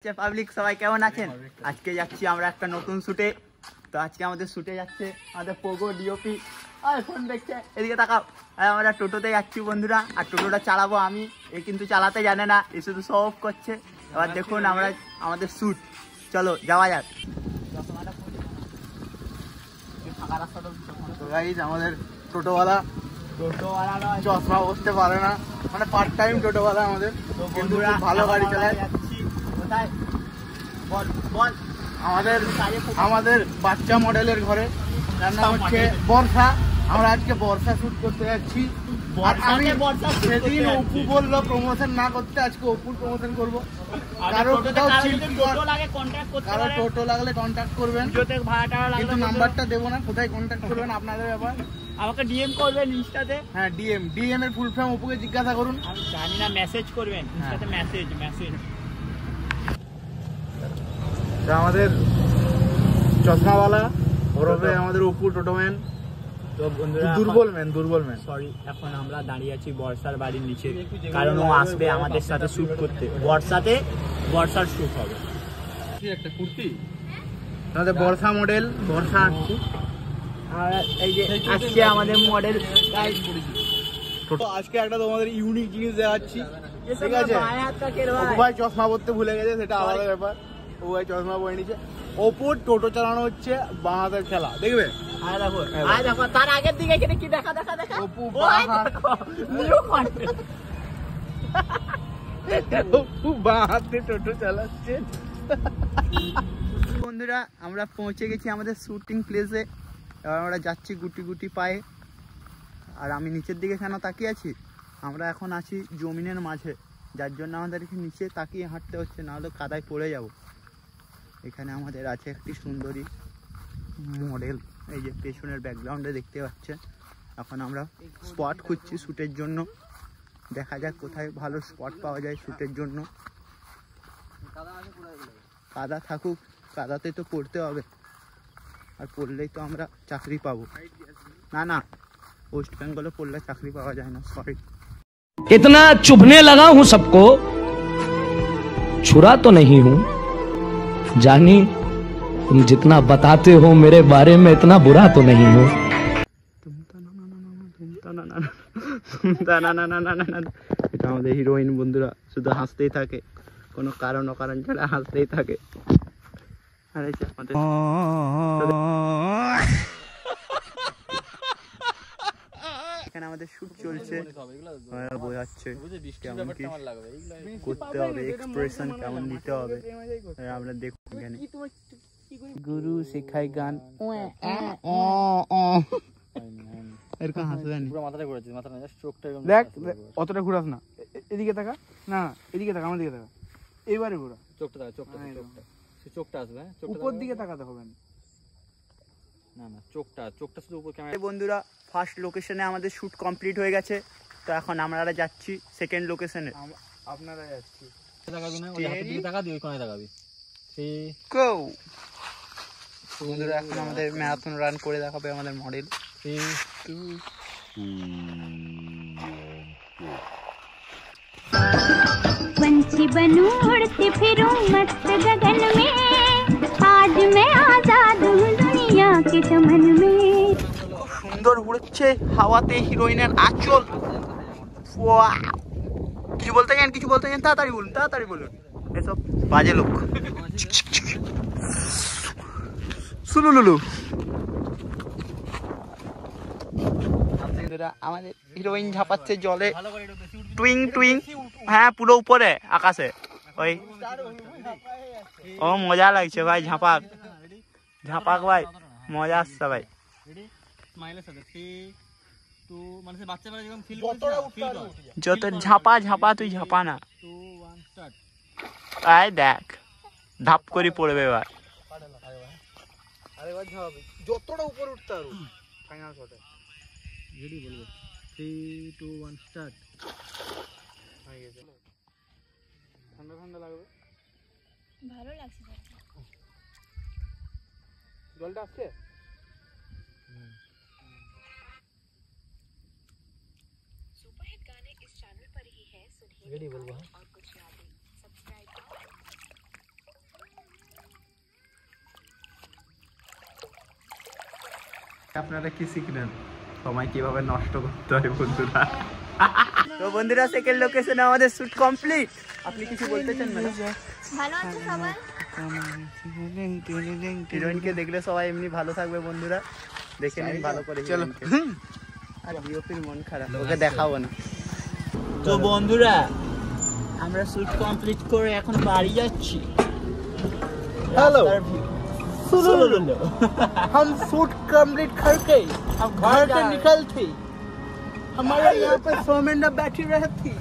Public সবাই কেমন আছেন? আজকে যাচ্ছি আমরা একটা নতুন শুটে। তো আজকে আমাদের শুটে যাচ্ছে আমাদের পোগো ডিওপি। আর ফোন দেখছে, এদিকে তাকাও। আর আমরা টোটোতে যাচ্ছি বন্ধুরা, আর টোটোটা চালাবো আমি। এ কিন্তু চালাতে জানে না, এ শুধু শো অফ করছে। এবার দেখুন আমরা আমাদের শুট, চলো যাওয়া যাক। আমাদের টোটোওয়ালা চশমা বসতে পারে না, মানে পার্ট টাইম টোটোওয়ালা আমাদের, কিন্তু ভালো গাড়ি চালায়। আমাদের বাচ্চা মডেলের ঘরে রান্না হচ্ছে বর্ষা। আমরা আজকে বর্ষা শুট করতে যাচ্ছি। সেদিন অপু বললো প্রমোশন না করতে, আজকে অপুর প্রমোশন করবো। কারো টোটো লাগলে কন্ট্যাক্ট করবেন, কিন্তু নাম্বারটা দেবো না, কোথায় কন্ট্যাক্ট করবেন আপনাদের ব্যাপার। আমাকে ডিএম করবেন ইনস্টাতে। হ্যাঁ, ডিএম এর ফুল ফর্ম অপুকে জিজ্ঞাসা করুন। আমি জানি না, মেসেজ করবেন ইনস্টাতে, মেসেজ। আমাদের চশমাওয়ালা ওরফে আমাদের অপু টোটোম্যান, তো বন্ধুরা দুর্বল ম্যান সরি, এখন আমরা দাঁড়িয়ে আছি বর্ষার বাড়ির নিচে, কারণ ও আসবে আমাদের সাথে শুট করতে। বর্ষার শুট হবে। একটা কুর্তি আমাদের বর্ষা মডেল, বর্ষা আসছে। আর এই যে আসছে আমাদের মডেল। আজকে একটা তোমাদের ইউনিক জিনিস দেখাচ্ছি, ঠিক আছে? অপু ভাই চশমা পরতে ভুলে গেছে, সেটা আলাদা ব্যাপার। ও ভাই চশমা পরে নিচ্ছে। অপুর টোটো চালানো হচ্ছে বাঁ হাতের খেলা, দেখবে? দেখো তার আগের দিকে কি দেখা অপু বাঁ হাতে টোটো চালাচ্ছে। বন্ধুরা আমরা পৌঁছে গেছি আমাদের শুটিং প্লেসে। এবার আমরা যাচ্ছি গুটি গুটি পায়ে। আর আমি নিচের দিকে কেন তাকিয়ে আছি? আমরা এখন আছি জমিনের মাঝে, যার জন্য আমাদেরকে নিচে তাকিয়ে হাঁটতে হচ্ছে, নাহলে কাদায় পড়ে যাব। এখানে আমাদের আছে একটি সুন্দরী মডেল, এই যে পেছনের ব্যাকগ্রাউন্ডে দেখতে পাচ্ছে। এখন আমরা স্পট খুঁজছি শ্যুটের জন্য, দেখা যাক কোথায় ভালো স্পট পাওয়া যায় শ্যুটের জন্য। কাদা থাকুক, কাদাতে তো পড়তে হবে, আর পড়লেই তো আমরা চাকরি পাবো। না ওয়েস্ট বেঙ্গলে পড়লে চাকরি পাওয়া যায় না, সরি। इतना चुभने लगा हूं सबको, छुरा तो नहीं हूं, जानी तुम जितना बताते हो मेरे बारे में इतना बुरा तो नहीं हूं। এটা আমাদের হিরোইন বন্ধুরা, শুধু হাসতেই থাকে, কোনো কারণ অকারণ ছাড়া হাসতেই থাকে। আর এই যে আমাদের এখানে আমাদের শুট চলছে, বোঝাচ্ছে কেমন কি করতে হবে, এক্সপ্রেশন কেমন দিতে হবে। আমরা দেখুন এখানে গুরু শেখায় গান। এরকম হাসবে না, মাথাটা ঘুরাচ্ছিস, মাথাটা জাস্ট চোখটা দেখ, অতটা ঘুরাস না, এদিকে তাকা, না এদিকে তাকা, আমার দিকে তাকা, এইবারে ঘুরা চোখটা, চোখটা আসবে, উপর দিকে তাকাতে হবে না, চোখটা শুধু উপর ক্যামেরা। বন্ধুরা ফার্স্ট লোকেশনে আমাদের শুট কমপ্লিট হয়ে গেছে, তো এখন আমরা যাচ্ছি সেকেন্ড লোকেশনে। আপনারা যাচ্ছি, তাকাবি না, ওই হাতের দিকে তাকাবি, ওই কোণায় তাকাবি। বন্ধুরা এখন আমাদের ম্যারাথন রান করে দেখাবে আমাদের মডেল। पंछी बनूं उड़ती फिरूं मस्त गगन में, आज मैं आजाद हूँ दुनिया के चमन में। সুন্দর উড়ছে হাওয়াতে হিরোইনের আঁচল। কিছু বলতে চান? তাড়াতাড়ি বলুন, এসব বাজে লোক। সুলুলুলু। আমাদের হিরোইন ঝাঁপাচ্ছে জলে, টুইং। হ্যাঁ, পুরো উপরে আকাশে। ওই ও মজা লাগছে ভাই, ঝাঁপাক ভাই, মজা আসছে ভাই। যত ঝাঁপা তুই ঝাঁপা না, আয় দেখ ধাপ করে পড়বে। এবার যতটা উপরে উঠতে পারো, ফাইনাল শটে রেডি বলবো 3 2 1 স্টার্ট। হয়ে গেছে, ঠান্ডা লাগবে, ভালো লাগছে। জলটা আসছে। सुपरहिट गाने इस चैनल पर ही है, सुनिए रेडी बोलबो। और कुछ यादें सब्सक्राइब আপনারা কি শিখলেন সময় কিভাবে নষ্ট করতে হয় বন্ধুরা? তো বন্ধুরা সেকেন্ড লোকেশনে আমাদের শুট কমপ্লিট। আপনি কিছু বলতে চান ম্যাডাম? ভালো আছে সবাই? হিরোইনকে দেখলে সবাই এমনি ভালো থাকবে বন্ধুরা, দেখে নিন ভালো করে। চলো, আর ডিওপির মন খারাপ, ওকে দেখাবো না। তো বন্ধুরা আমরা শুট কমপ্লিট করে এখন বাড়ি যাচ্ছি। हेलो सुनो हम शूट कंप्लीट करके अब घर से निकलती, हमारे यहाँ पर सोमेंदा बैठी रहती।